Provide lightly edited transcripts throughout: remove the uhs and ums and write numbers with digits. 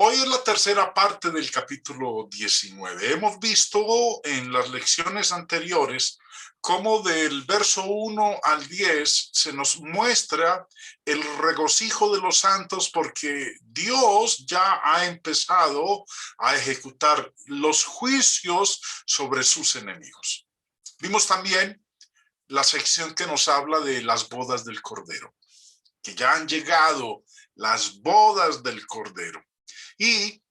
Hoy es la tercera parte del capítulo 19. Hemos visto en las lecciones anteriores cómo del verso 1 al 10 se nos muestra el regocijo de los santos porque Dios ya ha empezado a ejecutar los juicios sobre sus enemigos. Vimos también la sección que nos habla de las bodas del Cordero, que ya han llegado las bodas del Cordero. Y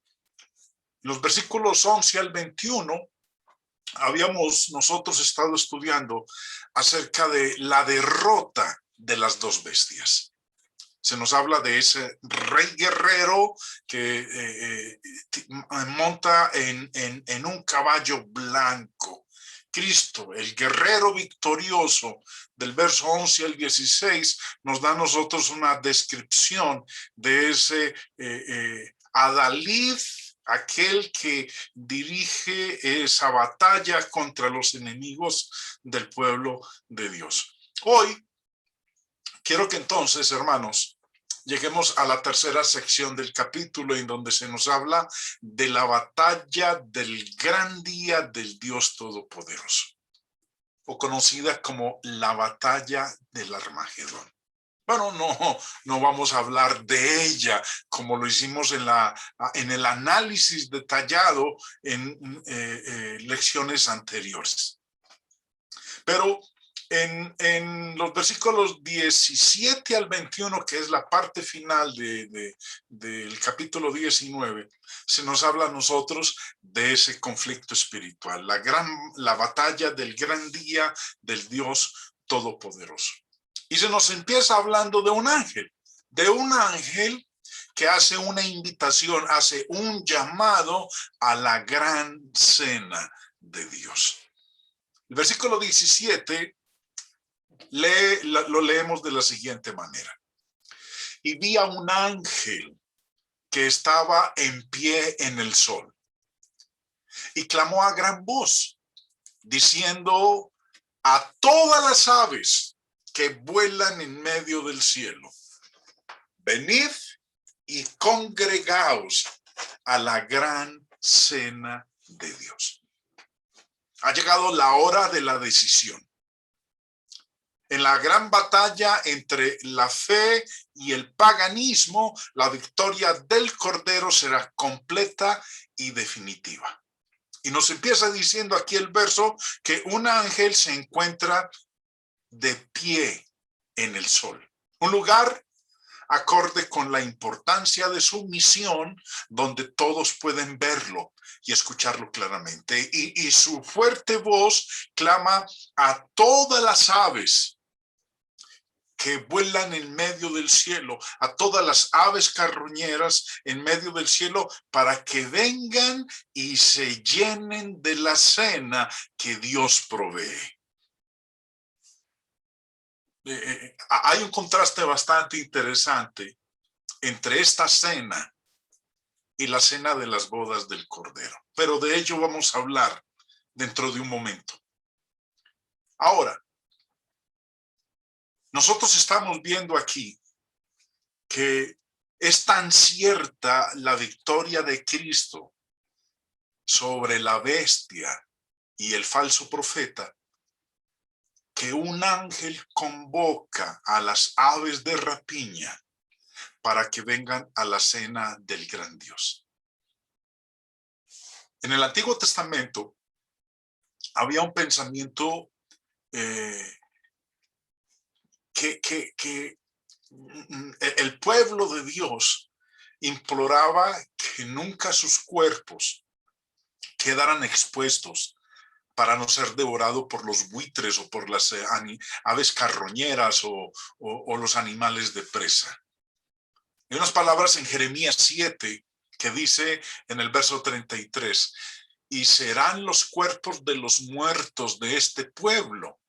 los versículos 11 al 21 habíamos nosotros estado estudiando acerca de la derrota de las dos bestias. Se nos habla de ese rey guerrero que monta en un caballo blanco. Cristo, el guerrero victorioso, del verso 11 al 16, nos da a nosotros una descripción de ese adalid, aquel que dirige esa batalla contra los enemigos del pueblo de Dios. Hoy quiero que entonces, hermanos, lleguemos a la tercera sección del capítulo en donde se nos habla de la batalla del gran día del Dios Todopoderoso, o conocida como la batalla del Armagedón. Bueno, no vamos a hablar de ella como lo hicimos en el análisis detallado en lecciones anteriores. Pero en los versículos 17 al 21, que es la parte final del capítulo 19, se nos habla a nosotros de ese conflicto espiritual, la batalla del gran día del Dios Todopoderoso. Y se nos empieza hablando de un ángel que hace una invitación, hace un llamado a la gran cena de Dios. El versículo 17 lo leemos de la siguiente manera. Y vi a un ángel que estaba en pie en el sol y clamó a gran voz, diciendo a todas las aves que vuelan en medio del cielo: venid y congregaos a la gran cena de Dios. Ha llegado la hora de la decisión. En la gran batalla entre la fe y el paganismo, la victoria del Cordero será completa y definitiva. Y nos empieza diciendo aquí el verso que un ángel se encuentra de pie en el sol, un lugar acorde con la importancia de su misión, donde todos pueden verlo y escucharlo claramente. Y su fuerte voz clama a todas las aves que vuelan en medio del cielo, a todas las aves carroñeras en medio del cielo, para que vengan y se llenen de la cena que Dios provee. Hay un contraste bastante interesante entre esta cena y la cena de las bodas del Cordero, pero de ello vamos a hablar dentro de un momento. Ahora, nosotros estamos viendo aquí que es tan cierta la victoria de Cristo sobre la bestia y el falso profeta, que un ángel convoca a las aves de rapiña para que vengan a la cena del gran Dios. En el Antiguo Testamento había un pensamiento que el pueblo de Dios imploraba que nunca sus cuerpos quedaran expuestos para no ser devorado por los buitres o por las aves carroñeras o los animales de presa. Hay unas palabras en Jeremías 7 que dice en el verso 33, y serán los cuerpos de los muertos de este pueblo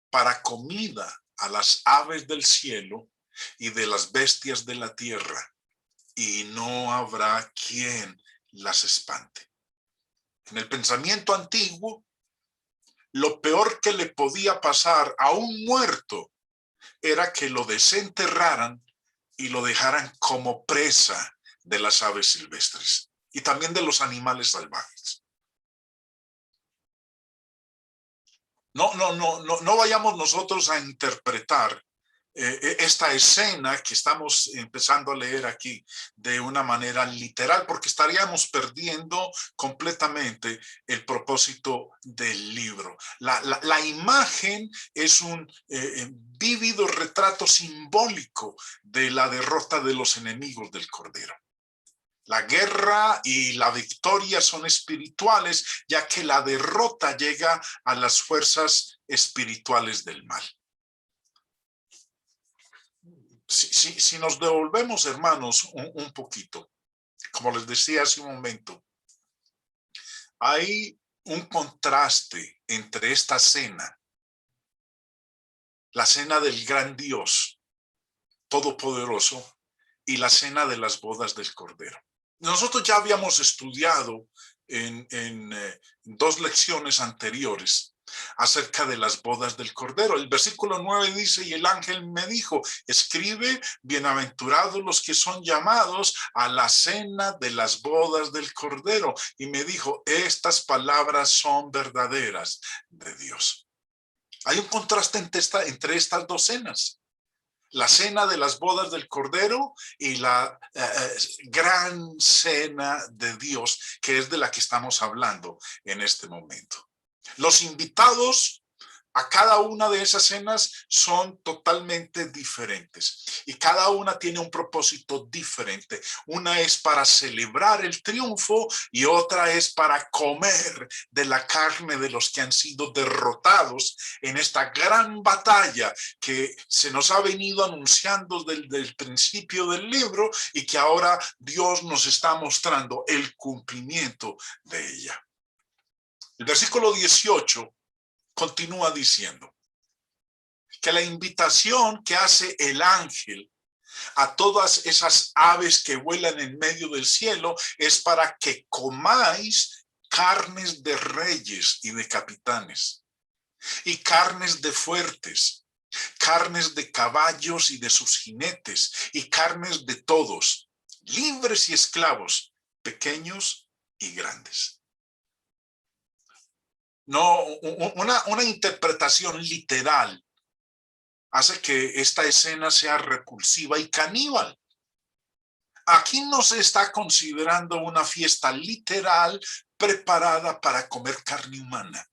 para comida a las aves del cielo y de las bestias de la tierra, y no habrá quien las espante. En el pensamiento antiguo, lo peor que le podía pasar a un muerto era que lo desenterraran y lo dejaran como presa de las aves silvestres y también de los animales salvajes. No vayamos nosotros a interpretar esta escena que estamos empezando a leer aquí de una manera literal, porque estaríamos perdiendo completamente el propósito del libro. La imagen es un vívido retrato simbólico de la derrota de los enemigos del Cordero. La guerra y la victoria son espirituales, ya que la derrota llega a las fuerzas espirituales del mal. Si nos devolvemos, hermanos, un poquito, como les decía hace un momento, hay un contraste entre esta cena, la cena del gran Dios todopoderoso, y la cena de las bodas del Cordero. Nosotros ya habíamos estudiado en 2 lecciones anteriores acerca de las bodas del Cordero. El versículo 9 dice, y el ángel me dijo, escribe, bienaventurados los que son llamados a la cena de las bodas del Cordero. Y me dijo, estas palabras son verdaderas de Dios. Hay un contraste entre estas 2 cenas. La cena de las bodas del Cordero y la gran cena de Dios, que es de la que estamos hablando en este momento. Los invitados a cada una de esas cenas son totalmente diferentes y cada una tiene un propósito diferente. Una es para celebrar el triunfo y otra es para comer de la carne de los que han sido derrotados en esta gran batalla que se nos ha venido anunciando desde el principio del libro y que ahora Dios nos está mostrando el cumplimiento de ella. El versículo 18 continúa diciendo que la invitación que hace el ángel a todas esas aves que vuelan en medio del cielo es para que comáis carnes de reyes y de capitanes, y carnes de fuertes, carnes de caballos y de sus jinetes, y carnes de todos, libres y esclavos, pequeños y grandes. No, una interpretación literal hace que esta escena sea repulsiva y caníbal. Aquí no se está considerando una fiesta literal preparada para comer carne humana.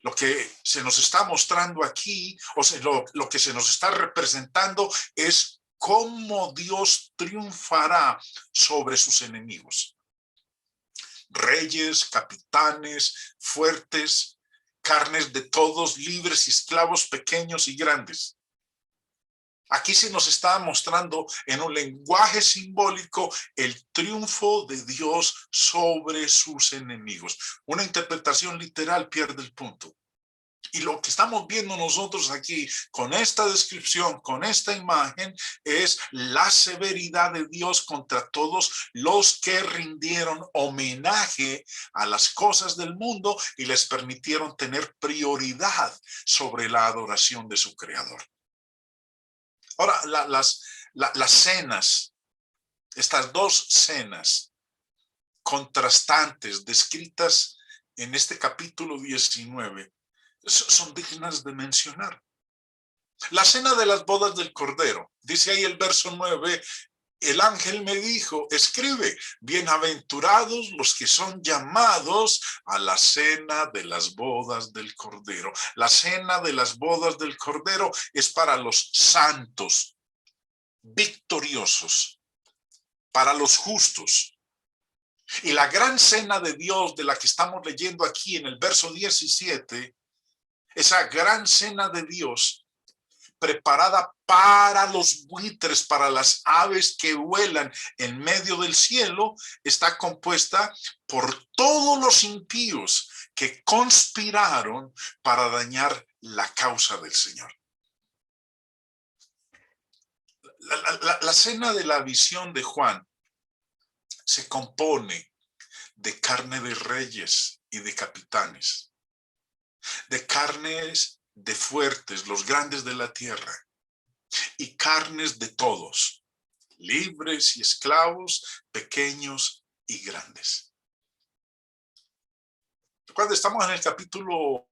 Lo que se nos está mostrando aquí, o sea, lo que se nos está representando es cómo Dios triunfará sobre sus enemigos. Reyes, capitanes, fuertes, carnes de todos, libres y esclavos, pequeños y grandes. Aquí se nos está mostrando en un lenguaje simbólico el triunfo de Dios sobre sus enemigos. Una interpretación literal pierde el punto. Y lo que estamos viendo nosotros aquí con esta descripción, con esta imagen, es la severidad de Dios contra todos los que rindieron homenaje a las cosas del mundo y les permitieron tener prioridad sobre la adoración de su Creador. Ahora, las cenas, estas 2 cenas contrastantes descritas en este capítulo 19, son dignas de mencionar. La cena de las bodas del Cordero, dice ahí el verso 9, el ángel me dijo, escribe, bienaventurados los que son llamados a la cena de las bodas del Cordero. La cena de las bodas del Cordero es para los santos, victoriosos, para los justos. Y la gran cena de Dios de la que estamos leyendo aquí en el verso 17, esa gran cena de Dios preparada para los buitres, para las aves que vuelan en medio del cielo, está compuesta por todos los impíos que conspiraron para dañar la causa del Señor. La cena de la visión de Juan se compone de carne de reyes y de capitanes, de carnes de fuertes, los grandes de la tierra, y carnes de todos, libres y esclavos, pequeños y grandes. Recuerda, estamos en el capítulo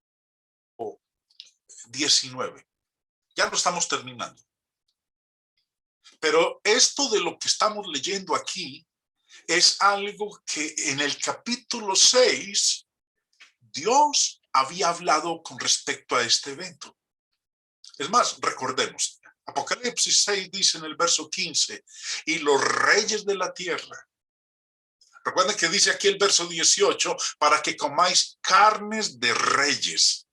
19. Ya lo estamos terminando. Pero esto de lo que estamos leyendo aquí es algo que en el capítulo 6 Dios había hablado con respecto a este evento. Es más, recordemos, Apocalipsis 6 dice en el verso 15, y los reyes de la tierra. Recuerden que dice aquí el verso 18, para que comáis carnes de reyes.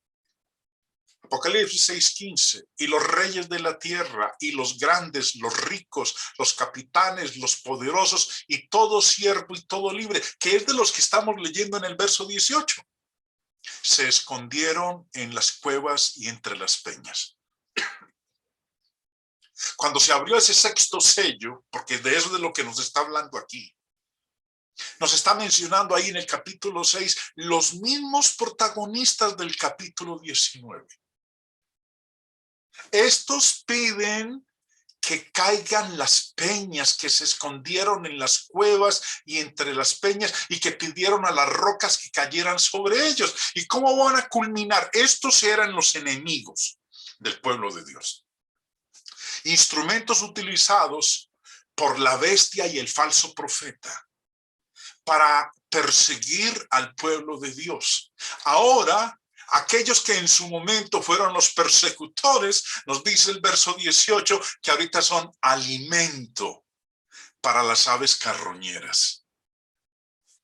Apocalipsis 6:15, y los reyes de la tierra, y los grandes, los ricos, los capitanes, los poderosos, y todo siervo y todo libre, que es de los que estamos leyendo en el verso 18, se escondieron en las cuevas y entre las peñas. Cuando se abrió ese sexto sello, porque de eso es de lo que nos está hablando aquí, nos está mencionando ahí en el capítulo 6 los mismos protagonistas del capítulo 19. Estos piden que caigan las peñas, que se escondieron en las cuevas y entre las peñas, y que pidieron a las rocas que cayeran sobre ellos. ¿Y cómo van a culminar? Estos eran los enemigos del pueblo de Dios. Instrumentos utilizados por la bestia y el falso profeta para perseguir al pueblo de Dios. Ahora, aquellos que en su momento fueron los persecutores, nos dice el verso 18, que ahorita son alimento para las aves carroñeras.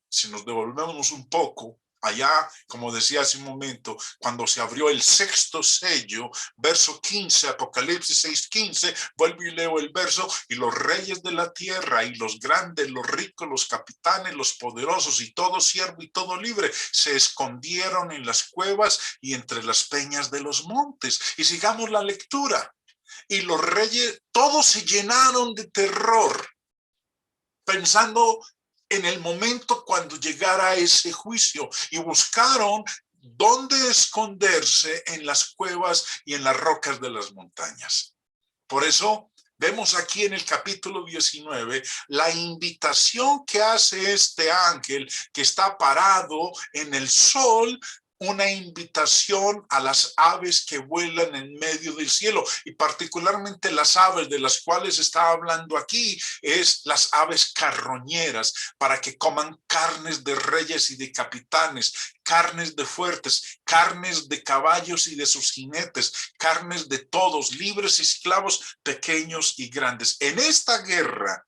Si nos devolvemos un poco, allá, como decía hace un momento, cuando se abrió el sexto sello, verso 15, Apocalipsis 6:15, vuelvo y leo el verso, y los reyes de la tierra, y los grandes, los ricos, los capitanes, los poderosos, y todo siervo y todo libre, se escondieron en las cuevas y entre las peñas de los montes. Y sigamos la lectura. Y los reyes, todos se llenaron de terror, pensando en el momento cuando llegara ese juicio, y buscaron dónde esconderse en las cuevas y en las rocas de las montañas. Por eso vemos aquí en el capítulo 19 la invitación que hace este ángel que está parado en el sol, una invitación a las aves que vuelan en medio del cielo, y particularmente las aves de las cuales está hablando aquí es las aves carroñeras, para que coman carnes de reyes y de capitanes, carnes de fuertes, carnes de caballos y de sus jinetes, carnes de todos, libres y esclavos, pequeños y grandes. En esta guerra,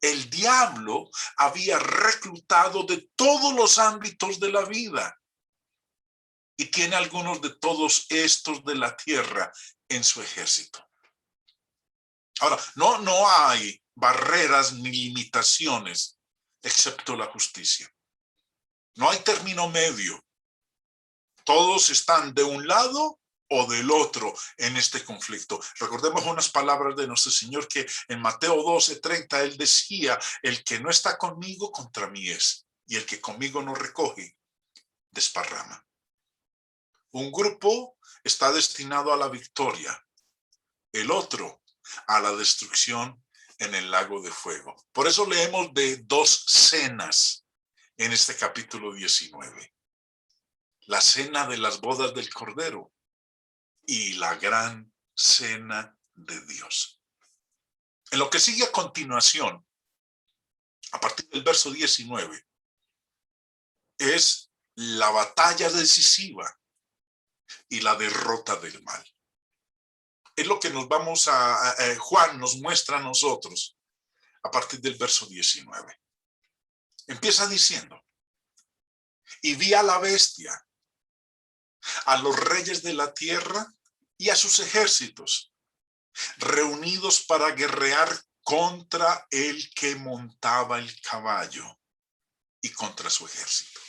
el diablo había reclutado de todos los ámbitos de la vida, y tiene algunos de todos estos de la tierra en su ejército. Ahora, no hay barreras ni limitaciones excepto la justicia. No hay término medio. Todos están de un lado o del otro en este conflicto. Recordemos unas palabras de nuestro Señor que en Mateo 12:30 Él decía, el que no está conmigo contra mí es, y el que conmigo no recoge, desparrama. Un grupo está destinado a la victoria, el otro a la destrucción en el lago de fuego. Por eso leemos de dos cenas en este capítulo 19. La cena de las bodas del Cordero y la gran cena de Dios. En lo que sigue a continuación, a partir del verso 19, es la batalla decisiva y la derrota del mal. Es lo que nos Juan nos muestra a nosotros a partir del verso 19. Empieza diciendo, y vi a la bestia, a los reyes de la tierra y a sus ejércitos, reunidos para guerrear contra el que montaba el caballo y contra su ejército.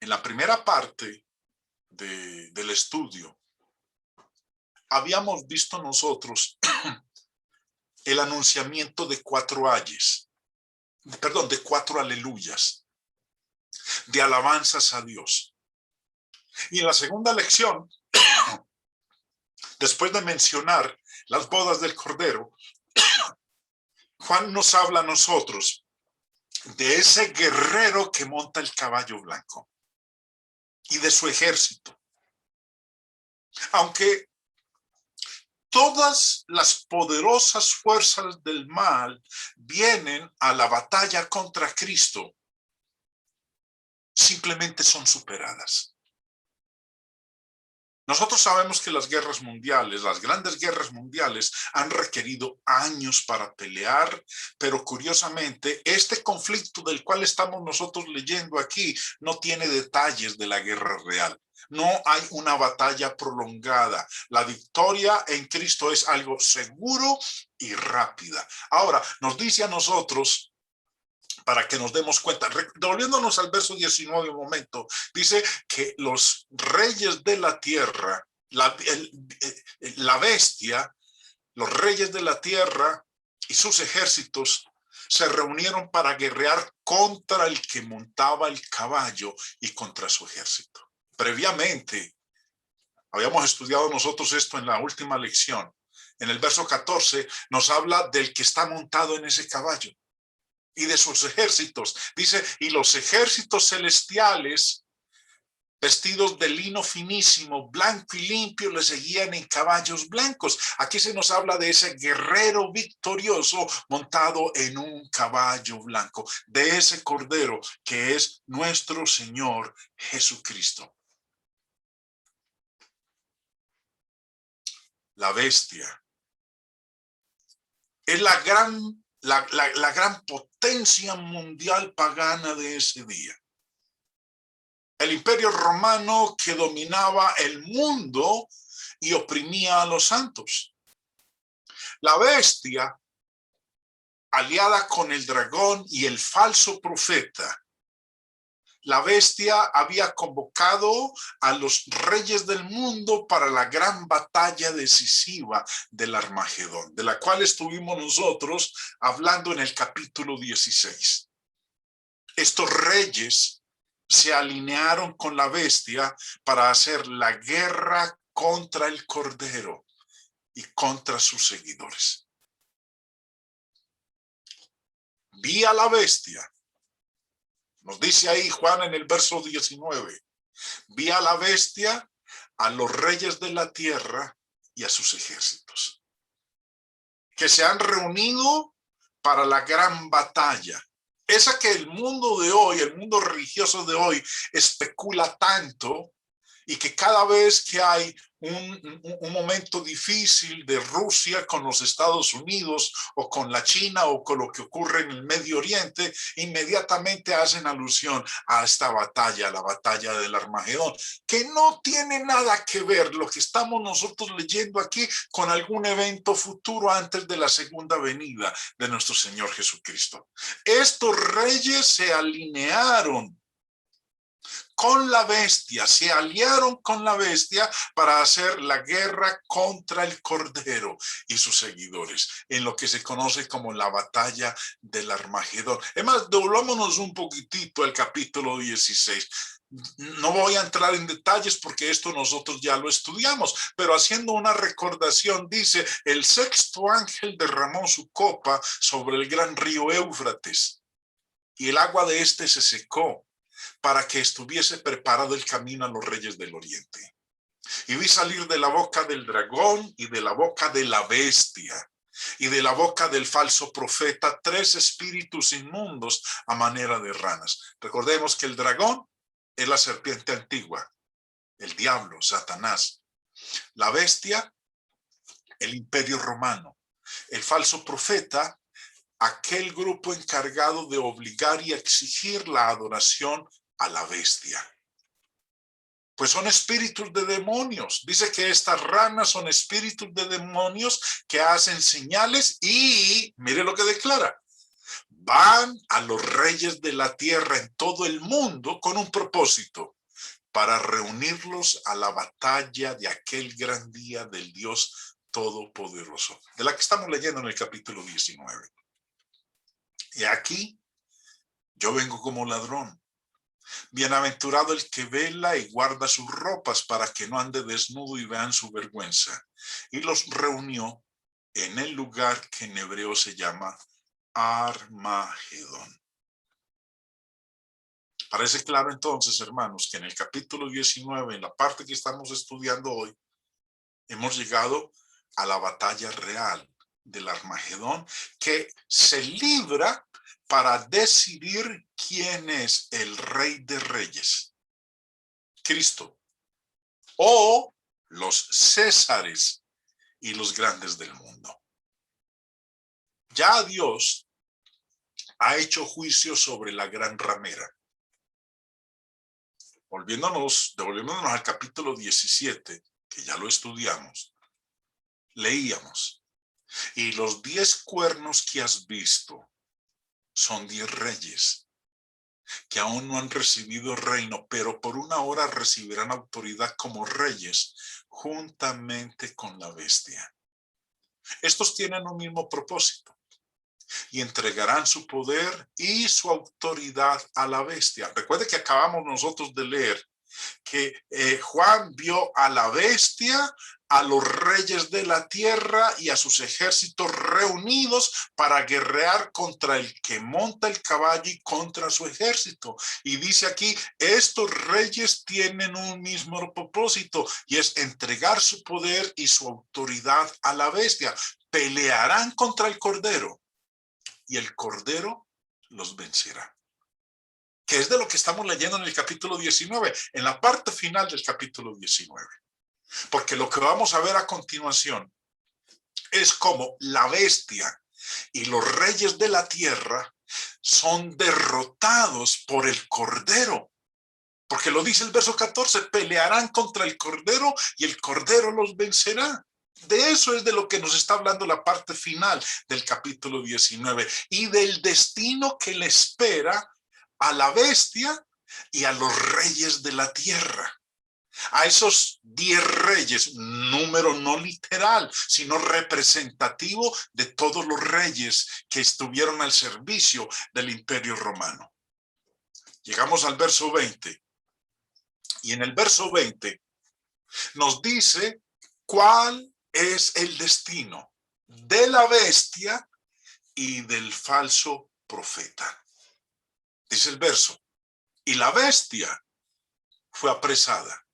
En la primera parte del estudio, habíamos visto nosotros el anunciamiento de cuatro aleluyas, de alabanzas a Dios. Y en la segunda lección, después de mencionar las bodas del Cordero, Juan nos habla a nosotros de ese guerrero que monta el caballo blanco y de su ejército. Aunque todas las poderosas fuerzas del mal vienen a la batalla contra Cristo, simplemente son superadas. Nosotros sabemos que las guerras mundiales, las grandes guerras mundiales, han requerido años para pelear, pero curiosamente este conflicto del cual estamos nosotros leyendo aquí no tiene detalles de la guerra real. No hay una batalla prolongada. La victoria en Cristo es algo seguro y rápida. Ahora, nos dice a nosotros, para que nos demos cuenta, devolviéndonos al verso 19 un momento, dice que los reyes de la tierra, la bestia, los reyes de la tierra y sus ejércitos se reunieron para guerrear contra el que montaba el caballo y contra su ejército. Previamente, habíamos estudiado nosotros esto en la última lección. En el verso 14 nos habla del que está montado en ese caballo y de sus ejércitos. Dice, y los ejércitos celestiales, vestidos de lino finísimo, blanco y limpio, le seguían en caballos blancos. Aquí se nos habla de ese guerrero victorioso montado en un caballo blanco, de ese cordero que es nuestro Señor Jesucristo. La bestia es la gran potencia mundial pagana de ese día. El imperio romano que dominaba el mundo y oprimía a los santos. La bestia, aliada con el dragón y el falso profeta, la bestia había convocado a los reyes del mundo para la gran batalla decisiva del Armagedón, de la cual estuvimos nosotros hablando en el capítulo 16. Estos reyes se alinearon con la bestia para hacer la guerra contra el Cordero y contra sus seguidores. Vi a la bestia. Nos dice ahí Juan en el verso 19, vi a la bestia, a los reyes de la tierra y a sus ejércitos, que se han reunido para la gran batalla. Esa que el mundo de hoy, el mundo religioso de hoy, especula tanto, y que cada vez que hay un momento difícil de Rusia con los Estados Unidos o con la China o con lo que ocurre en el Medio Oriente, inmediatamente hacen alusión a esta batalla, la batalla del Armagedón, que no tiene nada que ver lo que estamos nosotros leyendo aquí con algún evento futuro antes de la segunda venida de nuestro Señor Jesucristo. Estos reyes se alinearon con la bestia, se aliaron con la bestia para hacer la guerra contra el Cordero y sus seguidores, en lo que se conoce como la batalla del Armagedón. Es más, devolvámonos un poquitito al capítulo 16. No voy a entrar en detalles porque esto nosotros ya lo estudiamos, pero haciendo una recordación, dice, el sexto ángel derramó su copa sobre el gran río Éufrates y el agua de este se secó, para que estuviese preparado el camino a los reyes del oriente. Y vi salir de la boca del dragón y de la boca de la bestia y de la boca del falso profeta 3 espíritus inmundos a manera de ranas. Recordemos que el dragón es la serpiente antigua, el diablo, Satanás. La bestia, el imperio romano. El falso profeta, aquel grupo encargado de obligar y exigir la adoración a la bestia. Pues son espíritus de demonios. Dice que estas ranas son espíritus de demonios que hacen señales y, mire lo que declara, van a los reyes de la tierra en todo el mundo con un propósito, para reunirlos a la batalla de aquel gran día del Dios Todopoderoso, de la que estamos leyendo en el capítulo 19. Y aquí yo vengo como ladrón. Bienaventurado el que vela y guarda sus ropas para que no ande desnudo y vean su vergüenza. Y los reunió en el lugar que en hebreo se llama Armagedón. Parece claro entonces, hermanos, que en el capítulo 19, en la parte que estamos estudiando hoy, hemos llegado a la batalla real del Armagedón, que se libra para decidir quién es el Rey de Reyes, Cristo, o los Césares y los grandes del mundo. Ya Dios ha hecho juicio sobre la gran ramera. Devolviéndonos al capítulo 17, que ya lo estudiamos, leíamos, y los 10 cuernos que has visto son 10 reyes que aún no han recibido reino, pero por una hora recibirán autoridad como reyes juntamente con la bestia. Estos tienen un mismo propósito y entregarán su poder y su autoridad a la bestia. Recuerde que acabamos nosotros de leer que Juan vio a la bestia, a los reyes de la tierra y a sus ejércitos reunidos para guerrear contra el que monta el caballo y contra su ejército. Y dice aquí, estos reyes tienen un mismo propósito y es entregar su poder y su autoridad a la bestia. Pelearán contra el cordero y el cordero los vencerá. Que es de lo que estamos leyendo en el capítulo 19, en la parte final del capítulo 19. Porque lo que vamos a ver a continuación es cómo la bestia y los reyes de la tierra son derrotados por el cordero. Porque lo dice el verso 14, pelearán contra el cordero y el cordero los vencerá. De eso es de lo que nos está hablando la parte final del capítulo 19 y del destino que le espera a la bestia y a los reyes de la tierra. A esos 10 reyes, número no literal, sino representativo de todos los reyes que estuvieron al servicio del Imperio Romano. Llegamos al verso 20. Y en el verso 20 nos dice cuál es el destino de la bestia y del falso profeta. Dice el verso, y la bestia fue apresada,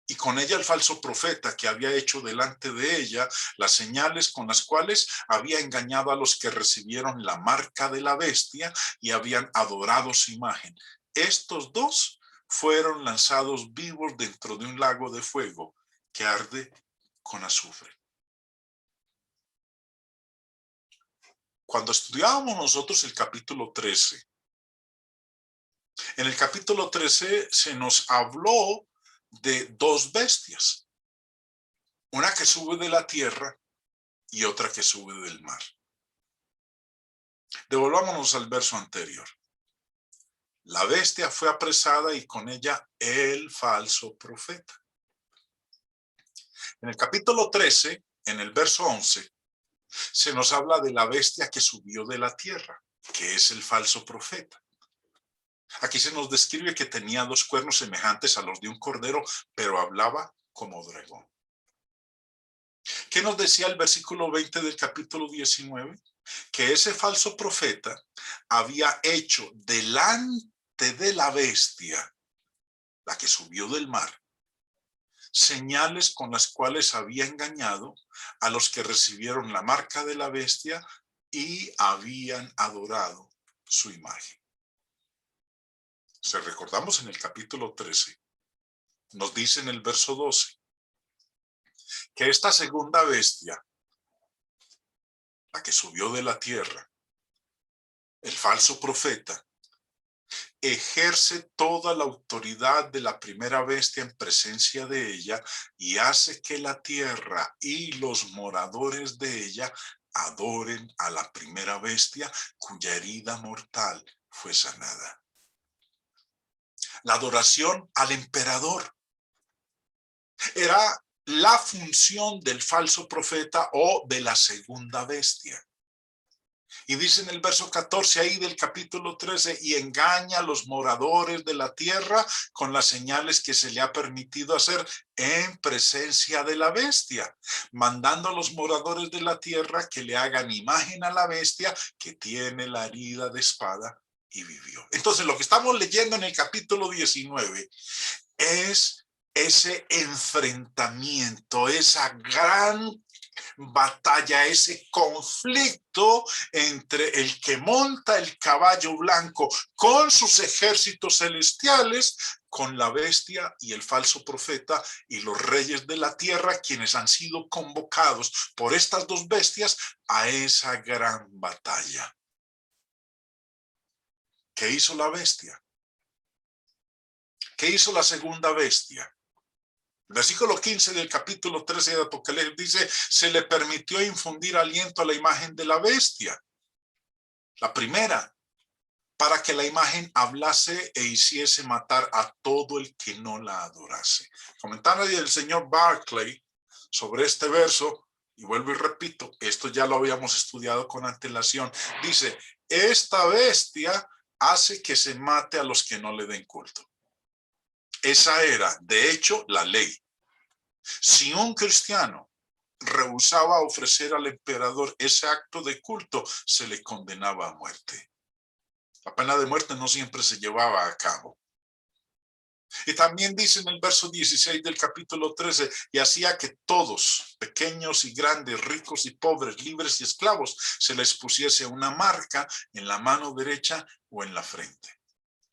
y con ella el falso profeta que había hecho delante de ella las señales con las cuales había engañado a los que recibieron la marca de la bestia y habían adorado su imagen. Estos dos fueron lanzados vivos dentro de un lago de fuego que arde con azufre. Cuando estudiábamos nosotros el capítulo 13, en el capítulo 13 se nos habló de 2 bestias, una que sube de la tierra y otra que sube del mar. Devolvámonos al verso anterior. La bestia fue apresada y con ella el falso profeta. En el capítulo 13, en el verso 11, se nos habla de la bestia que subió de la tierra, que es el falso profeta. Aquí se nos describe que tenía 2 cuernos semejantes a los de un cordero, pero hablaba como dragón. ¿Qué nos decía el versículo 20 del capítulo 19? Que ese falso profeta había hecho delante de la bestia, la que subió del mar, señales con las cuales había engañado a los que recibieron la marca de la bestia y habían adorado su imagen. Si recordamos en el capítulo 13, nos dice en el verso 12, que esta segunda bestia, la que subió de la tierra, el falso profeta, ejerce toda la autoridad de la primera bestia en presencia de ella y hace que la tierra y los moradores de ella adoren a la primera bestia cuya herida mortal fue sanada. La adoración al emperador era la función del falso profeta o de la segunda bestia. Y dice en el verso 14 ahí del capítulo 13, y engaña a los moradores de la tierra con las señales que se le ha permitido hacer en presencia de la bestia, mandando a los moradores de la tierra que le hagan imagen a la bestia que tiene la herida de espada y vivió. Entonces lo que estamos leyendo en el capítulo 19 es ese enfrentamiento, esa gran batalla, ese conflicto entre el que monta el caballo blanco con sus ejércitos celestiales, con la bestia y el falso profeta y los reyes de la tierra, quienes han sido convocados por estas dos bestias a esa gran batalla. ¿Qué hizo la bestia? ¿Qué hizo la segunda bestia? Versículo 15 del capítulo 13 de Apocalipsis dice, se le permitió infundir aliento a la imagen de la bestia. La primera, para que la imagen hablase e hiciese matar a todo el que no la adorase. Comentario del señor Barclay sobre este verso, y vuelvo y repito, esto ya lo habíamos estudiado con antelación. Dice, esta bestia hace que se mate a los que no le den culto. Esa era, de hecho, la ley. Si un cristiano rehusaba ofrecer al emperador ese acto de culto, se le condenaba a muerte. La pena de muerte no siempre se llevaba a cabo. Y también dice en el verso 16 del capítulo 13, y hacía que todos, pequeños y grandes, ricos y pobres, libres y esclavos, se les pusiese una marca en la mano derecha o en la frente.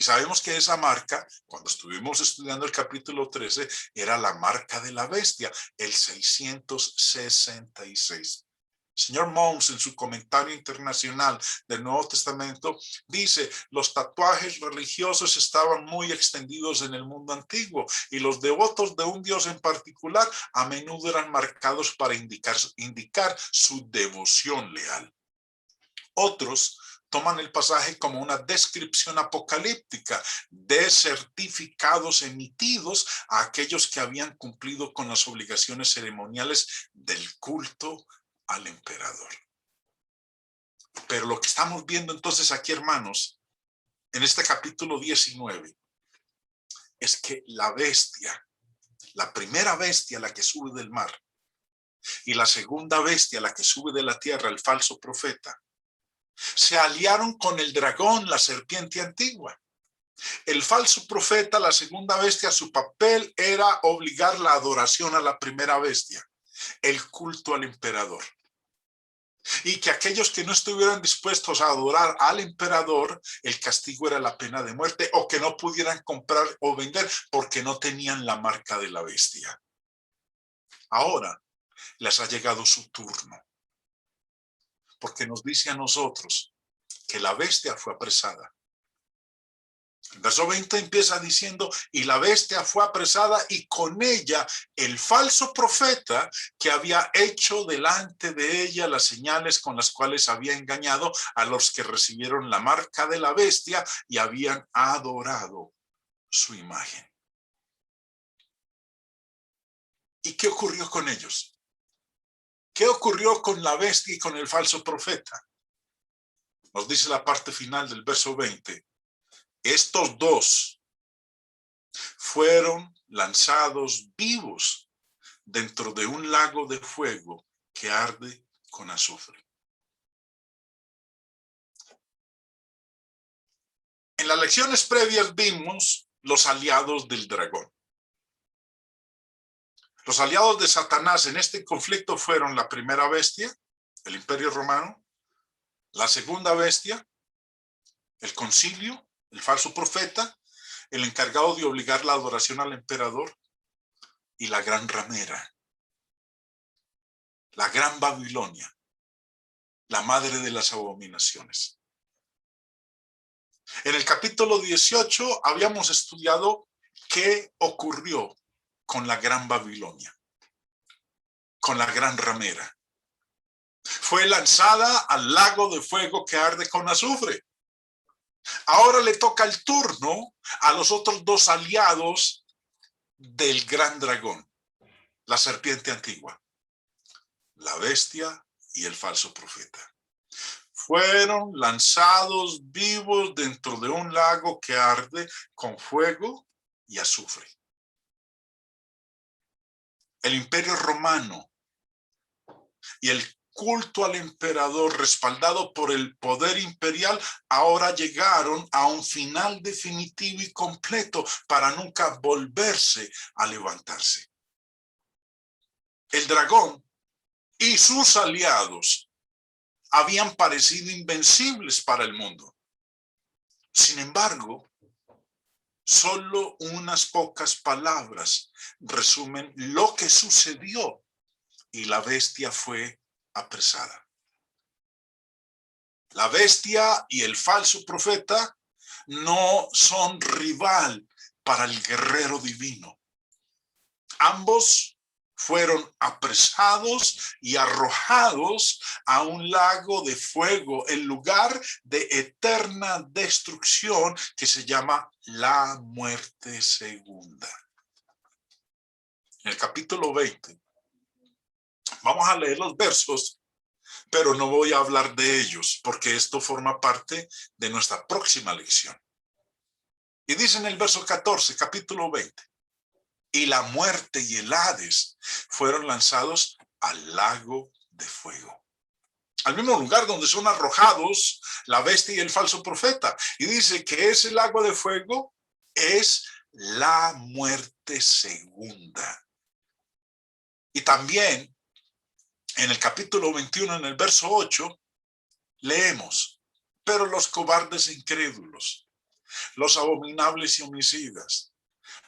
Y sabemos que esa marca, cuando estuvimos estudiando el capítulo 13, era la marca de la bestia, el 666. Señor Mons, en su comentario internacional del Nuevo Testamento, dice, los tatuajes religiosos estaban muy extendidos en el mundo antiguo y los devotos de un dios en particular a menudo eran marcados para indicar su devoción leal. Otros toman el pasaje como una descripción apocalíptica de certificados emitidos a aquellos que habían cumplido con las obligaciones ceremoniales del culto al emperador. Pero lo que estamos viendo entonces aquí, hermanos, en este capítulo 19, es que la bestia, la primera bestia, la que sube del mar, y la segunda bestia, la que sube de la tierra, el falso profeta, se aliaron con el dragón, la serpiente antigua. El falso profeta, la segunda bestia, su papel era obligar la adoración a la primera bestia, el culto al emperador. Y que aquellos que no estuvieran dispuestos a adorar al emperador, el castigo era la pena de muerte, o que no pudieran comprar o vender porque no tenían la marca de la bestia. Ahora les ha llegado su turno, porque nos dice a nosotros que la bestia fue apresada. El verso 20 empieza diciendo, y la bestia fue apresada y con ella el falso profeta que había hecho delante de ella las señales con las cuales había engañado a los que recibieron la marca de la bestia y habían adorado su imagen. ¿Y qué ocurrió con ellos? ¿Qué ocurrió con la bestia y con el falso profeta? Nos dice la parte final del verso 20. Estos dos fueron lanzados vivos dentro de un lago de fuego que arde con azufre. En las lecciones previas vimos los aliados del dragón. Los aliados de Satanás en este conflicto fueron la primera bestia, el Imperio Romano, la segunda bestia, el concilio, el falso profeta, el encargado de obligar la adoración al emperador, y la gran ramera, la gran Babilonia, la madre de las abominaciones. En el capítulo 18 habíamos estudiado qué ocurrió con la gran Babilonia, con la gran ramera. Fue lanzada al lago de fuego que arde con azufre. Ahora le toca el turno a los otros dos aliados del gran dragón, la serpiente antigua, la bestia y el falso profeta. fueron lanzados vivos dentro de un lago que arde con fuego y azufre. El Imperio Romano y el culto al emperador respaldado por el poder imperial ahora llegaron a un final definitivo y completo para nunca volverse a levantarse. El dragón y sus aliados habían parecido invencibles para el mundo. Sin embargo, solo unas pocas palabras resumen lo que sucedió y la bestia fue apresada. La bestia y el falso profeta no son rival para el guerrero divino. Ambos fueron apresados y arrojados a un lago de fuego, el lugar de eterna destrucción que se llama la muerte segunda. En el capítulo 20, vamos a leer los versos, pero no voy a hablar de ellos porque esto forma parte de nuestra próxima lección. Y dice en el verso 14, capítulo 20, y la muerte y el Hades fueron lanzados al lago de fuego, al mismo lugar donde son arrojados la bestia y el falso profeta. Y dice que ese lago de fuego es la muerte segunda. Y también en el capítulo 21, en el verso 8, leemos: pero los cobardes e incrédulos, los abominables y homicidas,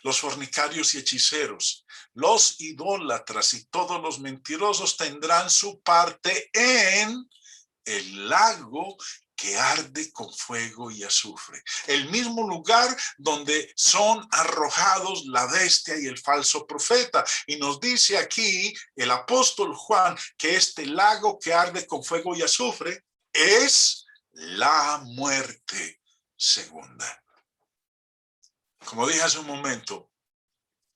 los fornicarios y hechiceros, los idólatras y todos los mentirosos tendrán su parte en el lago que arde con fuego y azufre, el mismo lugar donde son arrojados la bestia y el falso profeta. Y nos dice aquí el apóstol Juan que este lago que arde con fuego y azufre es la muerte segunda. Como dije hace un momento,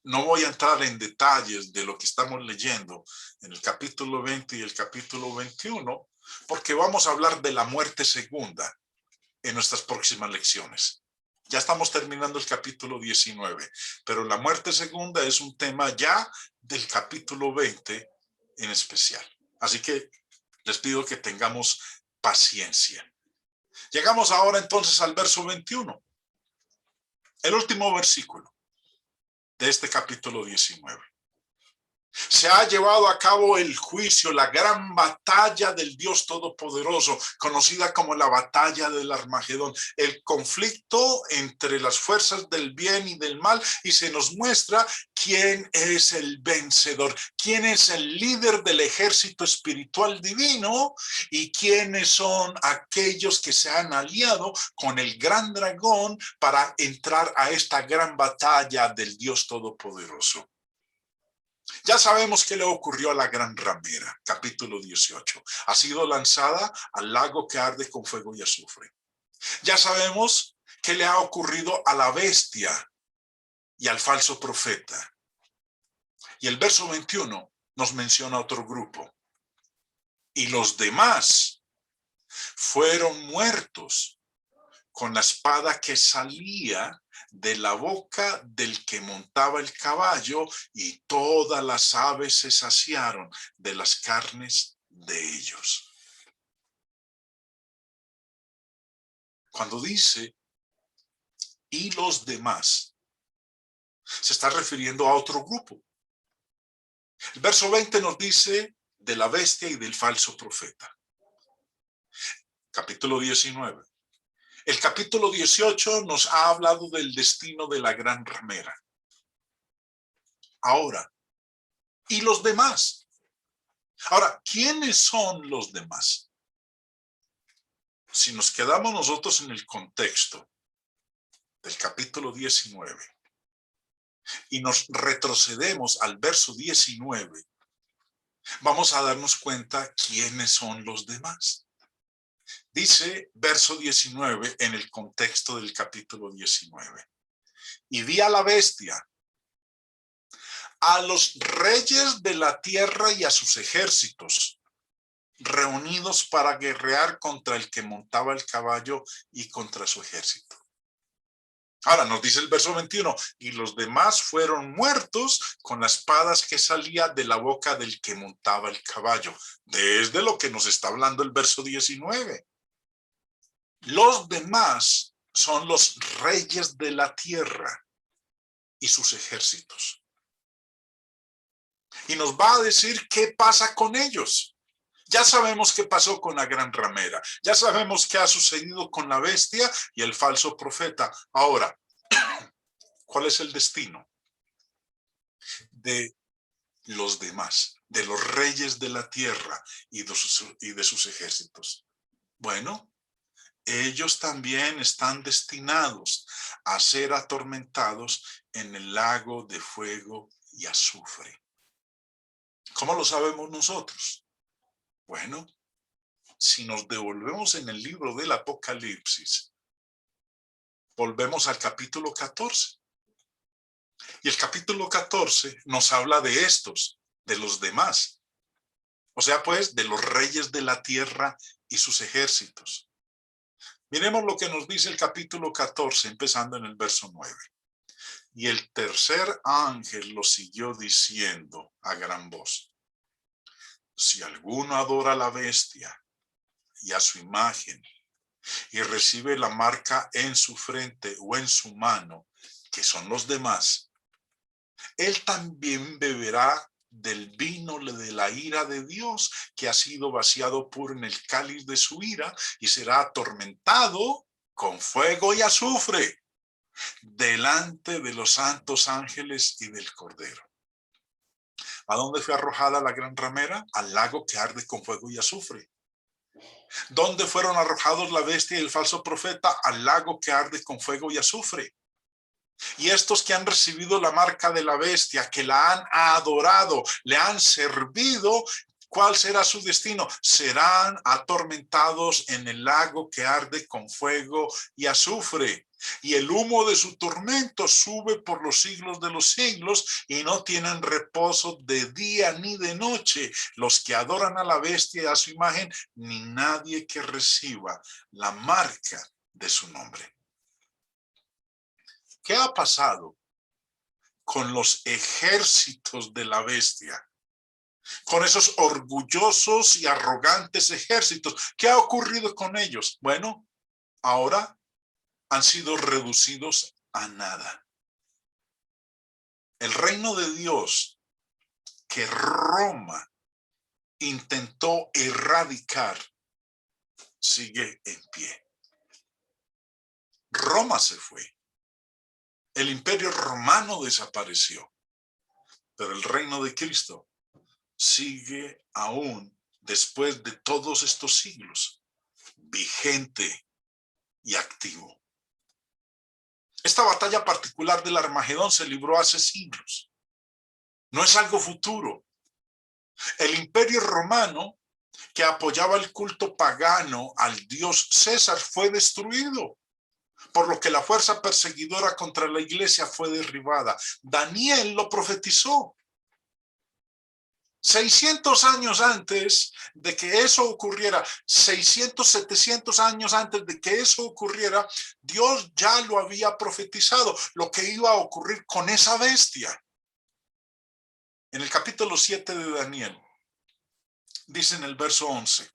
no voy a entrar en detalles de lo que estamos leyendo en el capítulo 20 y el capítulo 21, porque vamos a hablar de la muerte segunda en nuestras próximas lecciones. Ya estamos terminando el capítulo 19, pero la muerte segunda es un tema ya del capítulo 20 en especial. Así que les pido que tengamos paciencia. Llegamos ahora entonces al verso 21, el último versículo de este capítulo 19. Se ha llevado a cabo el juicio, la gran batalla del Dios Todopoderoso, conocida como la batalla del Armagedón, el conflicto entre las fuerzas del bien y del mal, y se nos muestra quién es el vencedor, quién es el líder del ejército espiritual divino y quiénes son aquellos que se han aliado con el gran dragón para entrar a esta gran batalla del Dios Todopoderoso. Ya sabemos qué le ocurrió a la gran ramera, capítulo 18. Ha sido lanzada al lago que arde con fuego y azufre. Ya sabemos qué le ha ocurrido a la bestia y al falso profeta. Y el verso 21 nos menciona otro grupo. Y los demás fueron muertos con la espada que salía de la boca del que montaba el caballo, y todas las aves se saciaron de las carnes de ellos. Cuando dice y los demás, se está refiriendo a otro grupo. El verso 20 nos dice de la bestia y del falso profeta. Capítulo 19. El capítulo 18 nos ha hablado del destino de la gran ramera. Ahora, ¿y los demás? Ahora, ¿quiénes son los demás? Si nos quedamos nosotros en el contexto del capítulo 19 y nos retrocedemos al verso 19, vamos a darnos cuenta quiénes son los demás. Dice verso 19 en el contexto del capítulo 19. Y vi a la bestia, a los reyes de la tierra y a sus ejércitos, reunidos para guerrear contra el que montaba el caballo y contra su ejército. Ahora nos dice el verso 21, y los demás fueron muertos con las espadas que salía de la boca del que montaba el caballo. Desde lo que nos está hablando el verso 19. Los demás son los reyes de la tierra y sus ejércitos. Y nos va a decir qué pasa con ellos. Ya sabemos qué pasó con la gran ramera. Ya sabemos qué ha sucedido con la bestia y el falso profeta. Ahora, ¿cuál es el destino de los demás, de los reyes de la tierra y de sus ejércitos? Bueno, ellos también están destinados a ser atormentados en el lago de fuego y azufre. ¿Cómo lo sabemos nosotros? Bueno, si nos devolvemos en el libro del Apocalipsis, volvemos al capítulo 14. Y el capítulo 14 nos habla de estos, de los demás. O sea, pues, de los reyes de la tierra y sus ejércitos. Miremos lo que nos dice el capítulo 14, empezando en el verso 9. Y el tercer ángel lo siguió diciendo a gran voz: si alguno adora a la bestia y a su imagen, y recibe la marca en su frente o en su mano, que son los demás, él también beberá del vino de la ira de Dios, que ha sido vaciado puro en el cáliz de su ira, y será atormentado con fuego y azufre delante de los santos ángeles y del Cordero. ¿A dónde fue arrojada la gran ramera? Al lago que arde con fuego y azufre. ¿Dónde fueron arrojados la bestia y el falso profeta? Al lago que arde con fuego y azufre. Y estos que han recibido la marca de la bestia, que la han adorado, le han servido, ¿cuál será su destino? Serán atormentados en el lago que arde con fuego y azufre. Y el humo de su tormento sube por los siglos de los siglos, y no tienen reposo de día ni de noche los que adoran a la bestia y a su imagen, ni nadie que reciba la marca de su nombre. ¿Qué ha pasado con los ejércitos de la bestia? Con esos orgullosos y arrogantes ejércitos. ¿Qué ha ocurrido con ellos? Bueno, ahora han sido reducidos a nada. El reino de Dios que Roma intentó erradicar sigue en pie. Roma se fue. El imperio romano desapareció. Pero el reino de Cristo sigue aún después de todos estos siglos, vigente y activo. Esta batalla particular del Armagedón se libró hace siglos. No es algo futuro. El imperio romano, que apoyaba el culto pagano al dios César, fue destruido, por lo que la fuerza perseguidora contra la iglesia fue derribada. Daniel lo profetizó. 600 años antes de que eso ocurriera, 600, 700 años antes de que eso ocurriera, Dios ya lo había profetizado, lo que iba a ocurrir con esa bestia. En el capítulo 7 de Daniel, dice en el verso 11,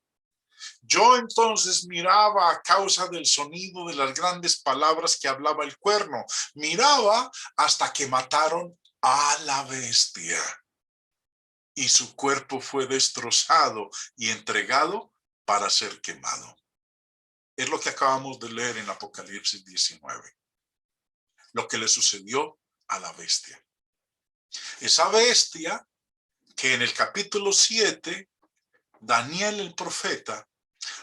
yo entonces miraba a causa del sonido de las grandes palabras que hablaba el cuerno, miraba hasta que mataron a la bestia. Y su cuerpo fue destrozado y entregado para ser quemado. Es lo que acabamos de leer en Apocalipsis 19. Lo que le sucedió a la bestia. Esa bestia que en el capítulo 7, Daniel el profeta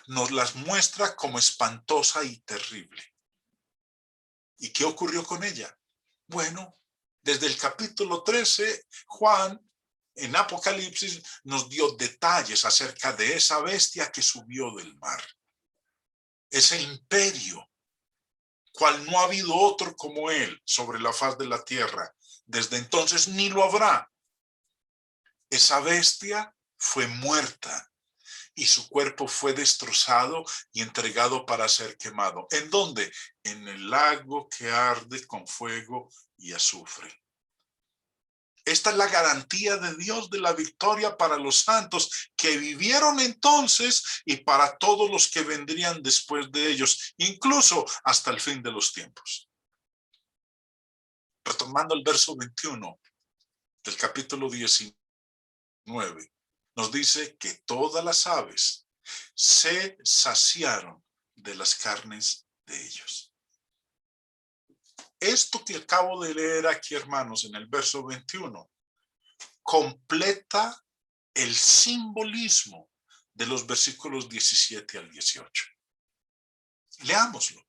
nos las muestra como espantosa y terrible. ¿Y qué ocurrió con ella? Bueno, desde el capítulo 13, Juan en Apocalipsis nos dio detalles acerca de esa bestia que subió del mar. Ese imperio, cual no ha habido otro como él sobre la faz de la tierra. Desde entonces ni lo habrá. Esa bestia fue muerta y su cuerpo fue destrozado y entregado para ser quemado. ¿En dónde? En el lago que arde con fuego y azufre. Esta es la garantía de Dios de la victoria para los santos que vivieron entonces y para todos los que vendrían después de ellos, incluso hasta el fin de los tiempos. Retomando el verso 21 del capítulo 19, nos dice que todas las aves se saciaron de las carnes de ellos. Esto que acabo de leer aquí, hermanos, en el verso 21, completa el simbolismo de los versículos 17 al 18. Leámoslo.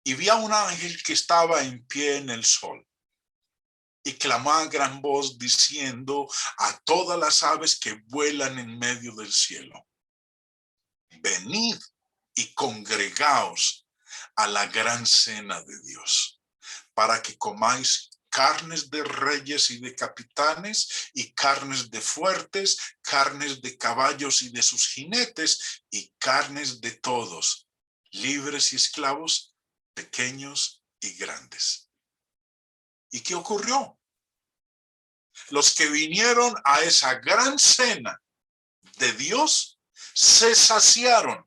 Y vi a un ángel que estaba en pie en el sol y clamó a gran voz diciendo a todas las aves que vuelan en medio del cielo: venid y congregaos a la gran cena de Dios, para que comáis carnes de reyes y de capitanes, y carnes de fuertes, carnes de caballos y de sus jinetes, y carnes de todos, libres y esclavos, pequeños y grandes. ¿Y qué ocurrió? Los que vinieron a esa gran cena de Dios se saciaron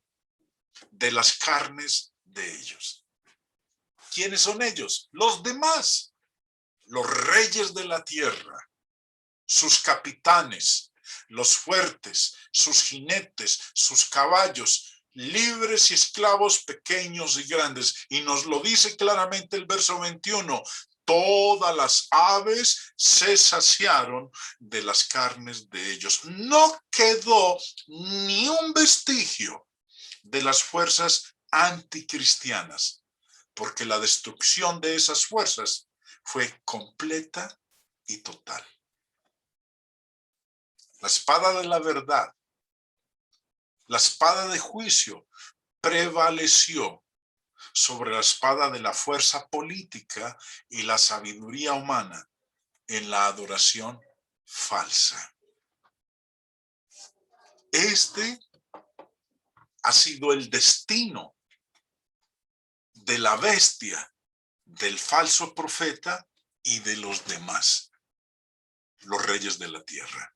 de las carnes de ellos. ¿Quiénes son ellos? Los demás. Los reyes de la tierra, sus capitanes, los fuertes, sus jinetes, sus caballos, libres y esclavos, pequeños y grandes. Y nos lo dice claramente el verso 21. Todas las aves se saciaron de las carnes de ellos. No quedó ni un vestigio de las fuerzas anticristianas, porque la destrucción de esas fuerzas fue completa y total. La espada de la verdad, la espada de juicio, prevaleció sobre la espada de la fuerza política y la sabiduría humana en la adoración falsa. Este ha sido el destino de la bestia, del falso profeta y de los demás, los reyes de la tierra.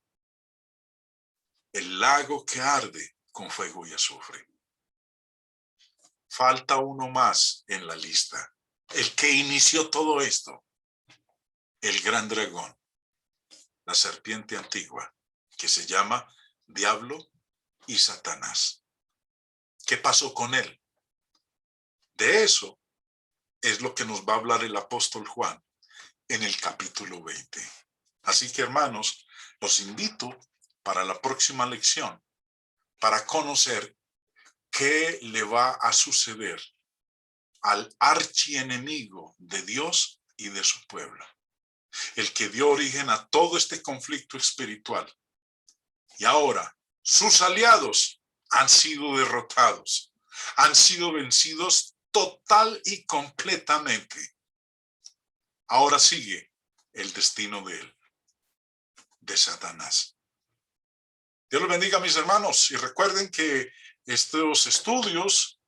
El lago que arde con fuego y azufre. Falta uno más en la lista. El que inició todo esto. El gran dragón. La serpiente antigua, que se llama Diablo y Satanás. ¿Qué pasó con él? De eso es lo que nos va a hablar el apóstol Juan en el capítulo 20. Así que, hermanos, los invito para la próxima lección para conocer qué le va a suceder al archienemigo de Dios y de su pueblo, el que dio origen a todo este conflicto espiritual. Y ahora sus aliados han sido derrotados, han sido vencidos total y completamente. Ahora sigue el destino de él, de Satanás. Dios los bendiga, mis hermanos, y recuerden que estos estudios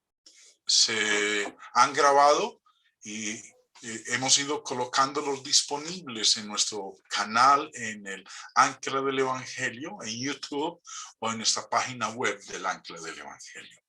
se han grabado y hemos ido colocándolos disponibles en nuestro canal, en el Ancla del Evangelio, en YouTube o en nuestra página web del Ancla del Evangelio.